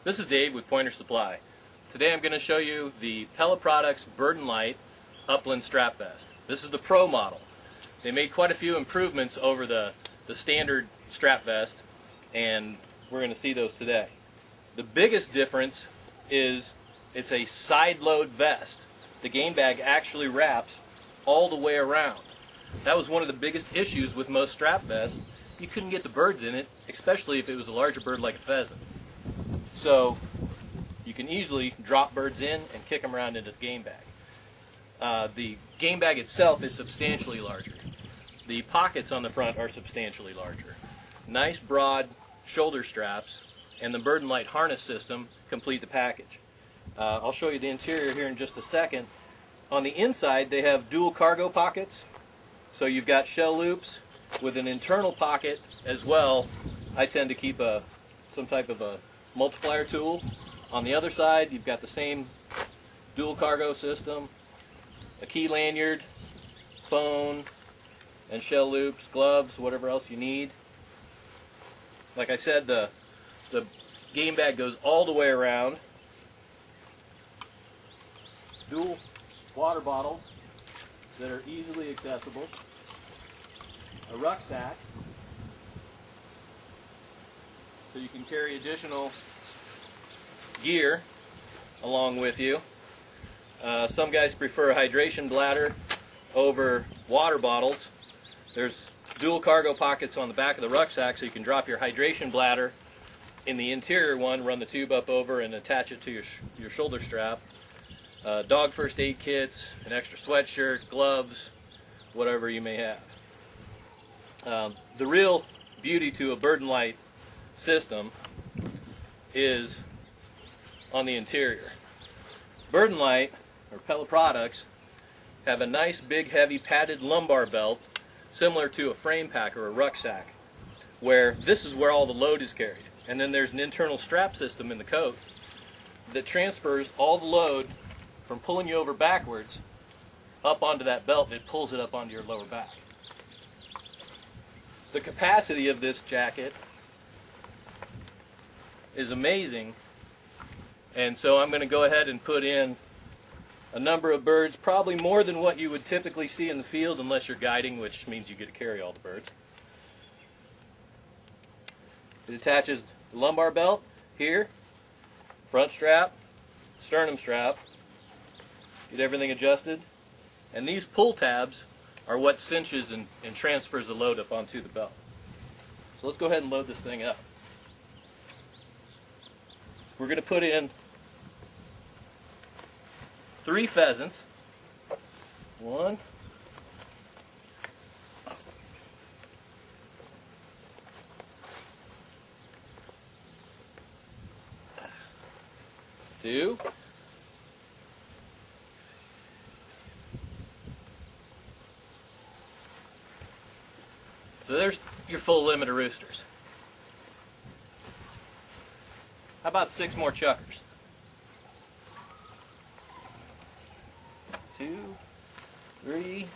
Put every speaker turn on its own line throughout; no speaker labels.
This is Dave with Pointer Supply. Today I'm going to show you the Pella Products Bird and Lite Upland Strap Vest. This is the Pro model. They made quite a few improvements over the standard strap vest, and we're going to see those today. The biggest difference is it's a side load vest. The game bag actually wraps all the way around. That was one of the biggest issues with most strap vests. You couldn't get the birds in it, especially if it was a larger bird like a pheasant. So you can easily drop birds in and kick them around into the game bag. The game bag itself is substantially larger. The pockets on the front are substantially larger. Nice broad shoulder straps and the Bird and Lite harness system complete the package. I'll show you the interior here in just a second. On the inside they have dual cargo pockets, so you've got shell loops with an internal pocket as well. I tend to keep some type of a multiplier tool. On the other side you've got the same dual cargo system, a key lanyard, phone, and shell loops, gloves, whatever else you need. Like I said, the game bag goes all the way around. Dual water bottles that are easily accessible. A rucksack, so you can carry additional gear along with you. Some guys prefer a hydration bladder over water bottles. There's dual cargo pockets on the back of the rucksack, so you can drop your hydration bladder in the interior one, run the tube up over and attach it to your shoulder strap. Dog first aid kits, an extra sweatshirt, gloves, whatever you may have. The real beauty to a Bird and Lite system is on the interior. Bird and Lite, or Pella Products, have a nice big heavy padded lumbar belt similar to a frame pack or a rucksack, where this is where all the load is carried. And then there's an internal strap system in the coat that transfers all the load from pulling you over backwards up onto that belt, and it pulls it up onto your lower back. The capacity of this jacket is amazing, and so I'm going to go ahead and put in a number of birds, probably more than what you would typically see in the field unless you're guiding, which means you get to carry all the birds. It attaches the lumbar belt here, front strap, sternum strap, get everything adjusted, and these pull tabs are what cinches and transfers the load up onto the belt. So let's go ahead and load this thing up. We're going to put in 3 pheasants. 1, 2, 'So there's your full limit of roosters. How about 6 more chuckers? 2, 3,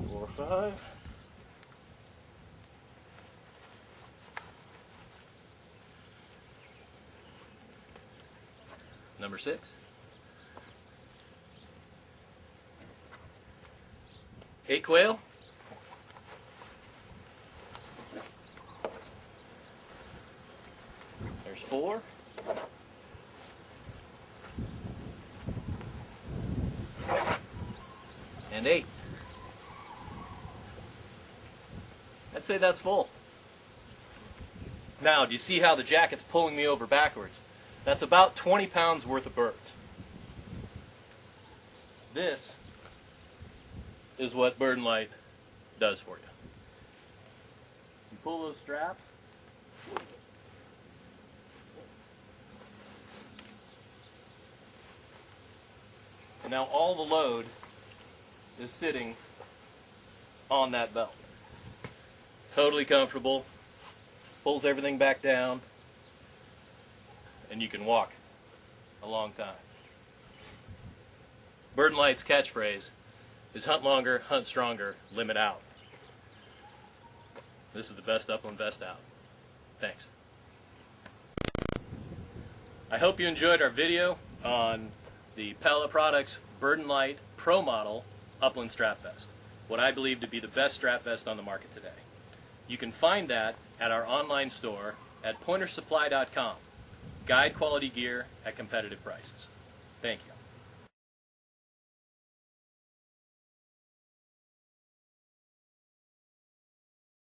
4, 5. Number 6. 8 quail. There's 4. And 8. I'd say that's full. Now, do you see how the jacket's pulling me over backwards? That's about 20 pounds worth of birds. This is what Bird and Lite does for you. You pull those straps, and now all the load is sitting on that belt. Totally comfortable, pulls everything back down, and you can walk a long time. Bird and Lite's catchphrase is hunt longer, hunt stronger, limit out. This is the best Upland vest out. Thanks. I hope you enjoyed our video on the Pella Products Burden Lite Pro Model Upland Strap Vest, what I believe to be the best strap vest on the market today. You can find that at our online store at pointersupply.com. Guide quality gear at competitive prices. Thank you.